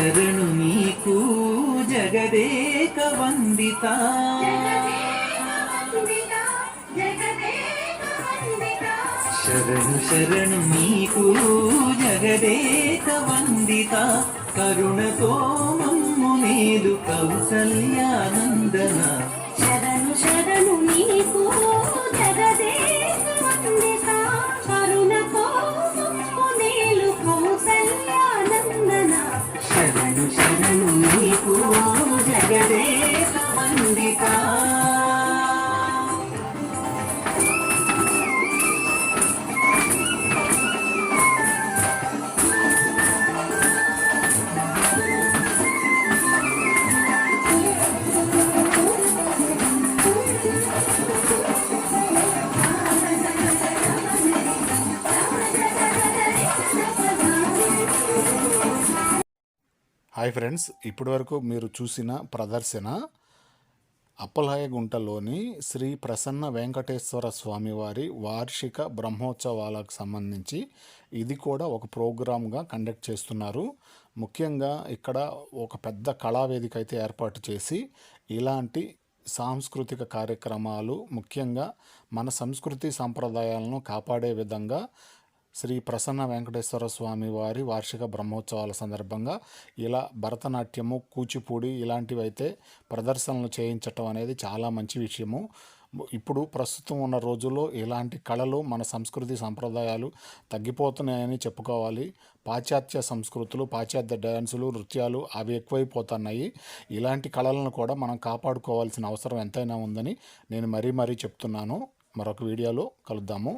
శరణు నీకు జగదేక వందిత శరణు శరణు నీకు జగదేక వందిత కరుణతో మమ్ము మేలు కౌసల్యానందన శరణు శరణు నీకు జగదేక వందిత కరుణతో మమ్ము మేలు కౌసల్యానందన శరణు శరణు నీకు జగదేక వందిత. హాయ్ ఫ్రెండ్స్, ఇప్పటి వరకు మీరు చూసిన ప్రదర్శన అప్పలాయగుంటలోని శ్రీ ప్రసన్న వెంకటేశ్వర స్వామివారి వార్షిక బ్రహ్మోత్సవాలకు సంబంధించి ఇది కూడా ఒక ప్రోగ్రామ్గా కండక్ట్ చేస్తున్నారు. ముఖ్యంగా ఇక్కడ ఒక పెద్ద కళావేదిక అయితే ఏర్పాటు చేసి ఇలాంటి సాంస్కృతిక కార్యక్రమాలు, ముఖ్యంగా మన సంస్కృతి సాంప్రదాయాలను కాపాడే విధంగా శ్రీ ప్రసన్న వెంకటేశ్వర స్వామి వారి వార్షిక బ్రహ్మోత్సవాల సందర్భంగా ఇలా భరతనాట్యము, కూచిపూడి ఇలాంటివి అయితే ప్రదర్శనలు చేయించటం అనేది చాలా మంచి విషయము. ఇప్పుడు ప్రస్తుతం ఉన్న రోజుల్లో ఇలాంటి కళలు, మన సంస్కృతి సంప్రదాయాలు తగ్గిపోతున్నాయని చెప్పుకోవాలి. పాశ్చాత్య సంస్కృతులు, పాశ్చాత్య డ్యాన్సులు, నృత్యాలు అవి ఎక్కువైపోతున్నాయి. ఇలాంటి కళలను కూడా మనం కాపాడుకోవాల్సిన అవసరం ఎంతైనా ఉందని నేను మరీ చెప్తున్నాను. మరొక వీడియోలో కలుద్దాము.